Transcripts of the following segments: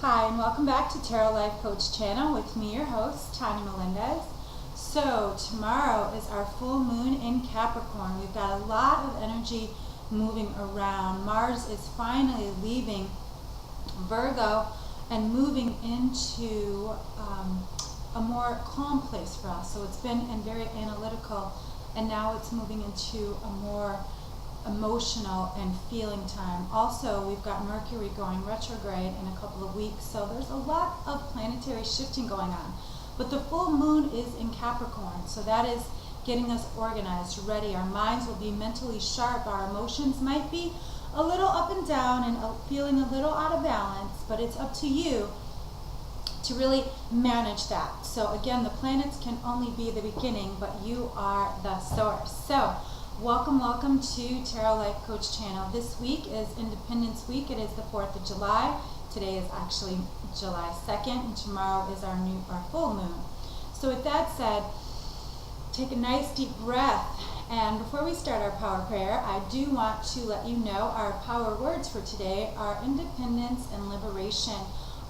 Hi, and welcome back to Tarot Life Coach channel with me, your host, Tanya Melendez. So tomorrow is our full moon in Capricorn. We've got a lot of energy moving around. Mars is finally leaving Virgo and moving into a more calm place for us. So it's been very analytical, and now it's moving into a more emotional and feeling time. Also, we've got Mercury going retrograde in a couple of weeks, so there's a lot of planetary shifting going on. But the full moon is in Capricorn, so that is getting us organized, ready. Our minds will be mentally sharp. Our emotions might be a little up and down and feeling a little out of balance, but it's up to you to really manage that. So again, the planets can only be the beginning, but you are the source. So welcome to Tarot Life Coach channel. This week is Independence Week. It is the 4th of July. Today is actually July 2nd, and tomorrow is our full moon. So with that said, take a nice deep breath. And before we start our power prayer, I do want to let you know our power words for today are independence and liberation.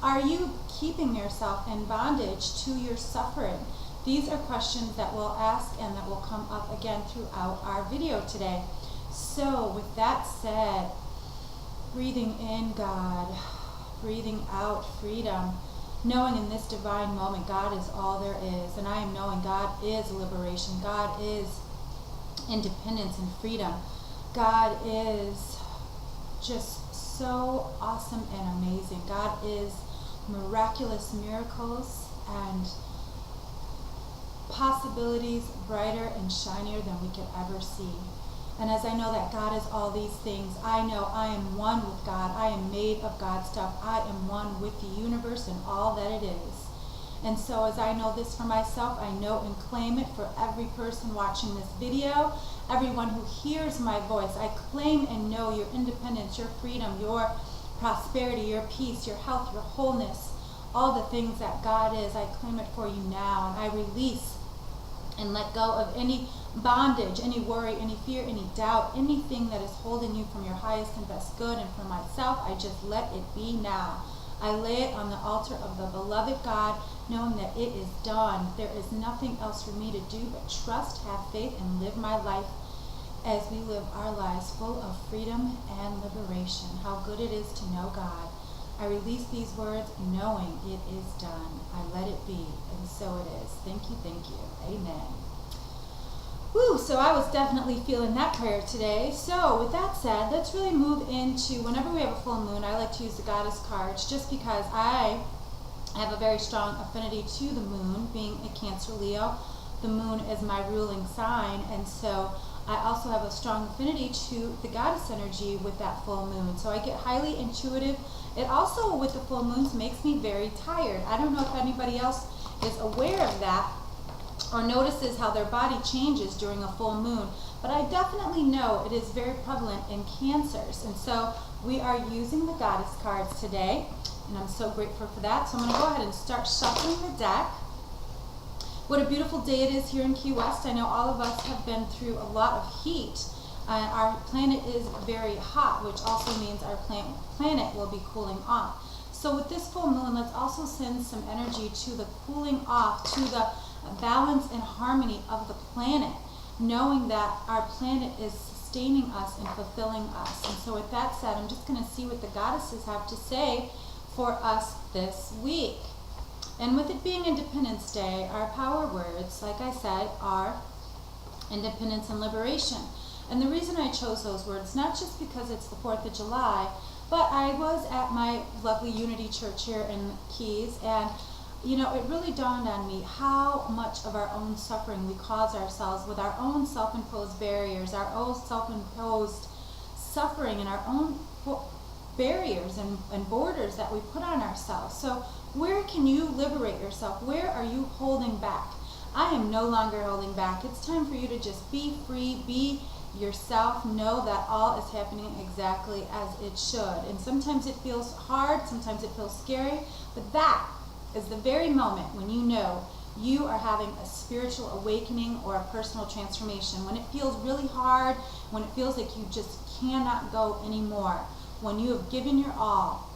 Are you keeping yourself in bondage to your suffering? These are questions that we'll ask and that will come up again throughout our video today. So with that said, breathing in God, breathing out freedom, knowing in this divine moment God is all there is, and I am knowing God is liberation, God is independence and freedom. God is just so awesome and amazing. God is miraculous miracles and possibilities brighter and shinier than we could ever see. And as I know that God is all these things, I know I am one with God. I am made of God's stuff. I am one with the universe and all that it is. And so as I know this for myself, I know and claim it for every person watching this video, everyone who hears my voice. I claim and know your independence, your freedom, your prosperity, your peace, your health, your wholeness, all the things that God is. I claim it for you now, and I release and let go of any bondage, any worry, any fear, any doubt, anything that is holding you from your highest and best good. And for myself, I just let it be now. I lay it on the altar of the beloved God, knowing that it is done. There is nothing else for me to do but trust, have faith, and live my life as we live our lives full of freedom and liberation. How good it is to know God. I release these words knowing it is done. I let it be, and so it is. Thank you, thank you. Amen. Woo, so I was definitely feeling that prayer today. So with that said, let's really move into, whenever we have a full moon, I like to use the goddess cards just because I have a very strong affinity to the moon, being a Cancer Leo. The moon is my ruling sign, and so I also have a strong affinity to the goddess energy with that full moon. So I get highly intuitive. It also, with the full moons, makes me very tired. I don't know if anybody else is aware of that or notices how their body changes during a full moon, but I definitely know it is very prevalent in Cancers. And so we are using the goddess cards today, and I'm so grateful for that. So I'm going to go ahead and start shuffling the deck. What a beautiful day it is here in Key West. I know all of us have been through a lot of heat. Our planet is very hot, which also means our planet will be cooling off. So with this full moon, let's also send some energy to the cooling off, to the balance and harmony of the planet, knowing that our planet is sustaining us and fulfilling us. And so with that said, I'm just going to see what the goddesses have to say for us this week. And with it being Independence Day, our power words, like I said, are independence and liberation. And the reason I chose those words, not just because it's the 4th of July, but I was at my lovely Unity Church here in Keys, and you know, it really dawned on me how much of our own suffering we cause ourselves with our own self-imposed barriers, our own self-imposed suffering, and our own barriers and borders that we put on ourselves. So where can you liberate yourself? Where are you holding back? I am no longer holding back. It's time for you to just be free, be yourself, know that all is happening exactly as it should. And sometimes it feels hard, sometimes it feels scary, but that is the very moment when you know you are having a spiritual awakening or a personal transformation. When it feels really hard, when it feels like you just cannot go anymore, when you have given your all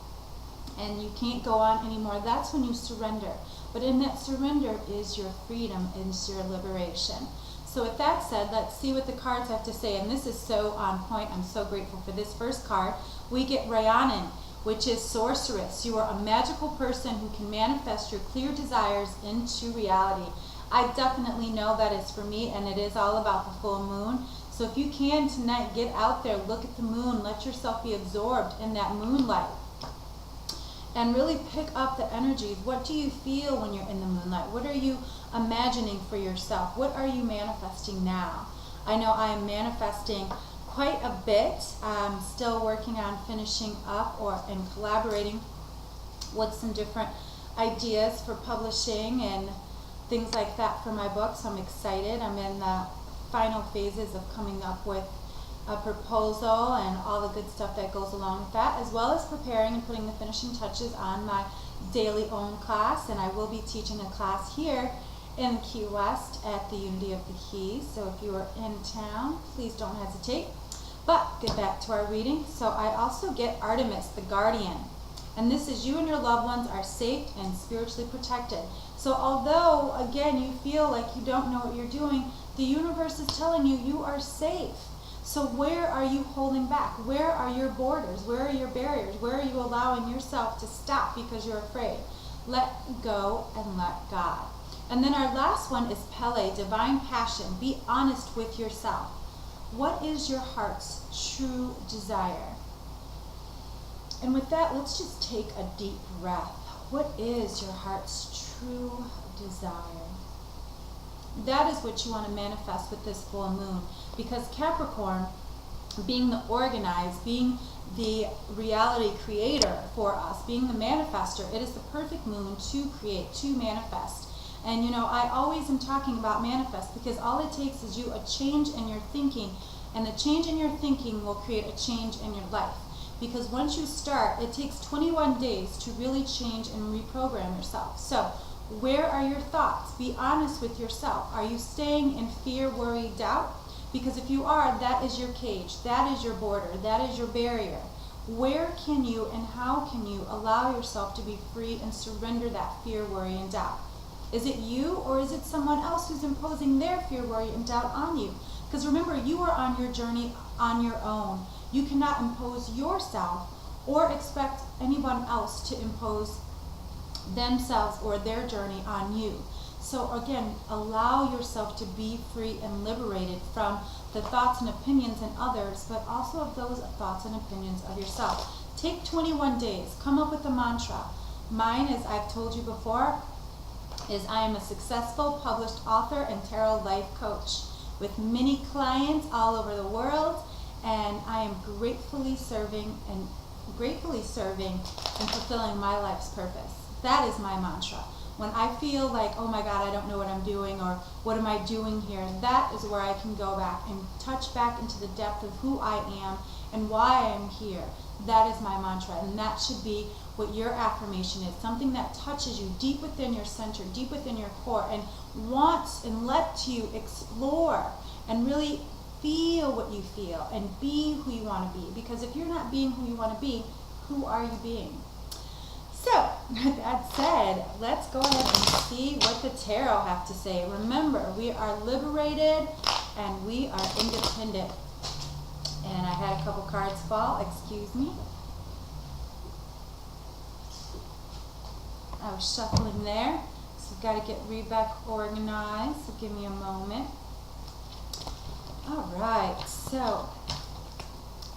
and you can't go on anymore, that's when you surrender. But in that surrender is your freedom, is your liberation. So with that said, let's see what the cards have to say. And this is so on point. I'm so grateful for this first card. We get Rhiannon, which is sorceress. You are a magical person who can manifest your clear desires into reality. I definitely know that is for me, and it is all about the full moon. So if you can tonight, get out there, look at the moon, let yourself be absorbed in that moonlight. And really pick up the energies. What do you feel when you're in the moonlight? What are you imagining for yourself? What are you manifesting now? I know I am manifesting quite a bit. I'm still working on finishing up and collaborating with some different ideas for publishing and things like that for my books. I'm excited. I'm in the final phases of coming up with a proposal and all the good stuff that goes along with that, as well as preparing and putting the finishing touches on my daily own class. And I will be teaching a class here in Key West at the Unity of the Keys. So if you are in town, please don't hesitate. But get back to our reading. So I also get Artemis, the guardian. And this is you and your loved ones are safe and spiritually protected. So although, again, you feel like you don't know what you're doing, the universe is telling you you are safe. So where are you holding back? Where are your borders? Where are your barriers? Where are you allowing yourself to stop because you're afraid? Let go and let God. And then our last one is Pele, divine passion. Be honest with yourself. What is your heart's true desire? And with that, let's just take a deep breath. What is your heart's true desire? That is what you want to manifest with this full moon. Because Capricorn, being the organized, being the reality creator for us, being the manifester, it is the perfect moon to create, to manifest. And you know, I always am talking about manifest because all it takes is you a change in your thinking, and the change in your thinking will create a change in your life. Because once you start, it takes 21 days to really change and reprogram yourself. So where are your thoughts? Be honest with yourself. Are you staying in fear, worry, doubt? Because if you are, that is your cage, that is your border, that is your barrier. Where can you and how can you allow yourself to be free and surrender that fear, worry, and doubt? Is it you, or is it someone else who's imposing their fear, worry, and doubt on you? Because remember, you are on your journey on your own. You cannot impose yourself or expect anyone else to impose themselves or their journey on you. So again, allow yourself to be free and liberated from the thoughts and opinions in others, but also of those thoughts and opinions of yourself. Take 21 days, come up with a mantra. Mine, as I've told you before, is I am a successful published author and tarot life coach with many clients all over the world, and I am gratefully serving and fulfilling my life's purpose. That is my mantra. When I feel like, oh my God, I don't know what I'm doing, or what am I doing here, that is where I can go back and touch back into the depth of who I am and why I am here. That is my mantra, and that should be what your affirmation is. Something that touches you deep within your center, deep within your core, and wants and lets you explore and really feel what you feel and be who you want to be. Because if you're not being who you want to be, who are you being? So, with that said, let's go ahead and see what the tarot have to say. Remember, we are liberated and we are independent. And I had a couple cards fall, excuse me. I was shuffling there, so I've got to get back organized, so give me a moment. All right, so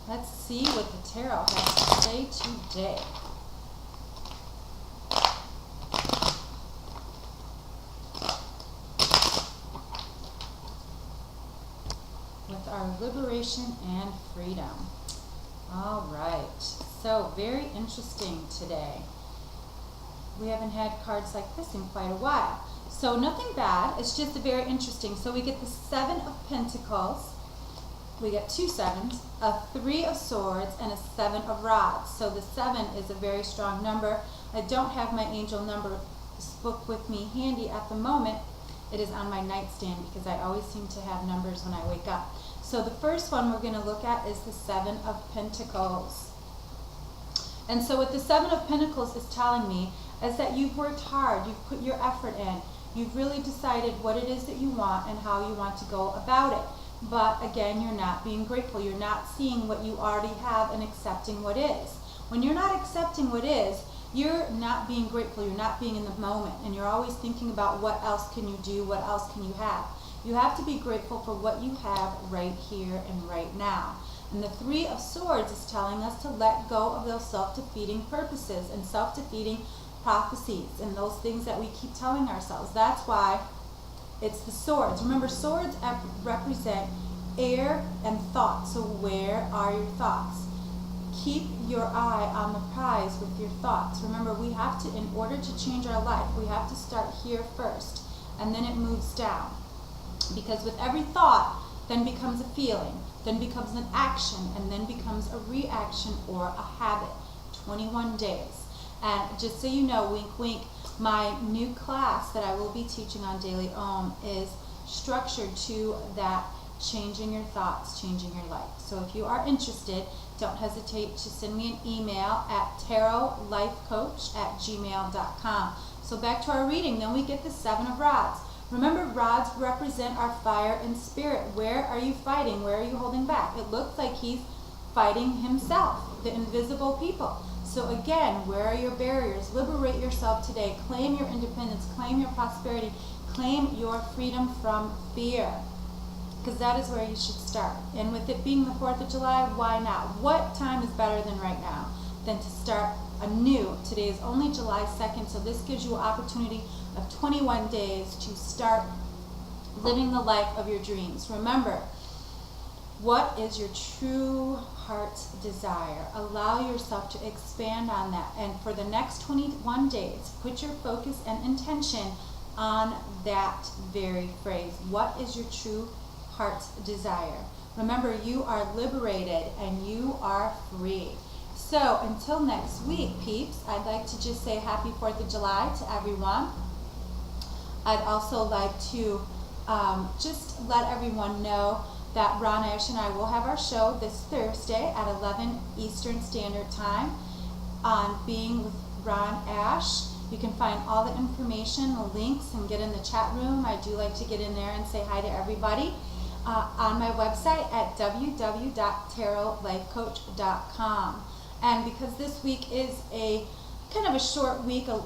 let's see what the tarot has to say today. With our liberation and freedom. All right, so very interesting today. We haven't had cards like this in quite a while. So nothing bad, it's just very interesting. So we get the 7 of Pentacles, we get 2 sevens, a 3 of Swords, and a 7 of Rods. So the 7 is a very strong number. I don't have my angel number book with me handy at the moment. It is on my nightstand because I always seem to have numbers when I wake up. So the first one we're going to look at is the 7 of Pentacles. And so what the Seven of Pentacles is telling me is that you've worked hard, you've put your effort in, you've really decided what it is that you want and how you want to go about it. But again, you're not being grateful. You're not seeing what you already have and accepting what is. When you're not accepting what is, you're not being grateful. You're not being in the moment. And you're always thinking about what else can you do, what else can you have. You have to be grateful for what you have right here and right now. And the Three of Swords is telling us to let go of those self-defeating purposes and self-defeating prophecies and those things that we keep telling ourselves. That's why it's the swords. Remember, swords represent air and thought. So where are your thoughts? Keep your eye on the prize with your thoughts. Remember, we have to, in order to change our life, we have to start here first, and then it moves down. Because with every thought, then becomes a feeling, then becomes an action, and then becomes a reaction or a habit. 21 days. And just so you know, wink, wink, my new class that I will be teaching on Daily Om is structured to that changing your thoughts, changing your life. So if you are interested, don't hesitate to send me an email at tarotlifecoach@gmail.com. So back to our reading, then we get the Seven of Rods. Remember, rods represent our fire and spirit. Where are you fighting? Where are you holding back? It looks like he's fighting himself, the invisible people. So again, where are your barriers? Liberate yourself today. Claim your independence. Claim your prosperity. Claim your freedom from fear. Because that is where you should start. And with it being the 4th of July, why not? What time is better than right now than to start anew? Today is only July 2nd, so this gives you an opportunity of 21 days to start living the life of your dreams. Remember, what is your true heart's desire? Allow yourself to expand on that. And for the next 21 days, put your focus and intention on that very phrase. What is your true heart's desire? Remember, you are liberated and you are free. So until next week, peeps, I'd like to just say happy 4th of July to everyone. I'd also like to just let everyone know that Ron Ash and I will have our show this Thursday at 11 Eastern Standard Time on Being with Ron Ash. You can find all the information, the links, and get in the chat room. I do like to get in there and say hi to everybody on my website at www.tarotlifecoach.com. And because this week is a kind of a short week, a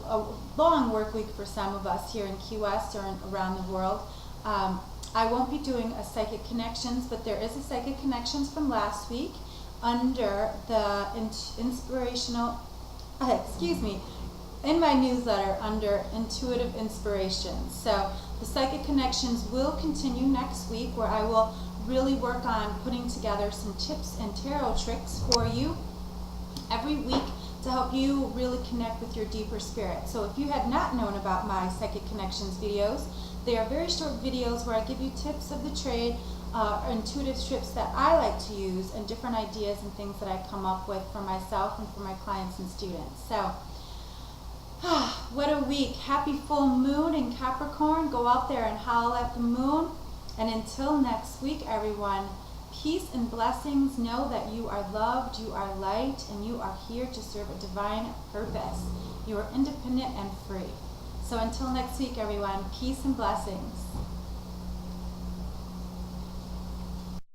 long work week for some of us here in Key West or around the world, I won't be doing a Psychic Connections, but there is a Psychic Connections from last week under the inspirational, in my newsletter under Intuitive Inspirations. So the Psychic Connections will continue next week, where I will really work on putting together some tips and tarot tricks for you every week to help you really connect with your deeper spirit. So if you had not known about my Psychic Connections videos, they are very short videos where I give you tips of the trade, intuitive strips that I like to use, and different ideas and things that I come up with for myself and for my clients and students. So, what a week. Happy full moon in Capricorn. Go out there and howl at the moon. And until next week, everyone, peace and blessings. Know that you are loved, you are light, and you are here to serve a divine purpose. You are independent and free. So until next week, everyone, peace and blessings.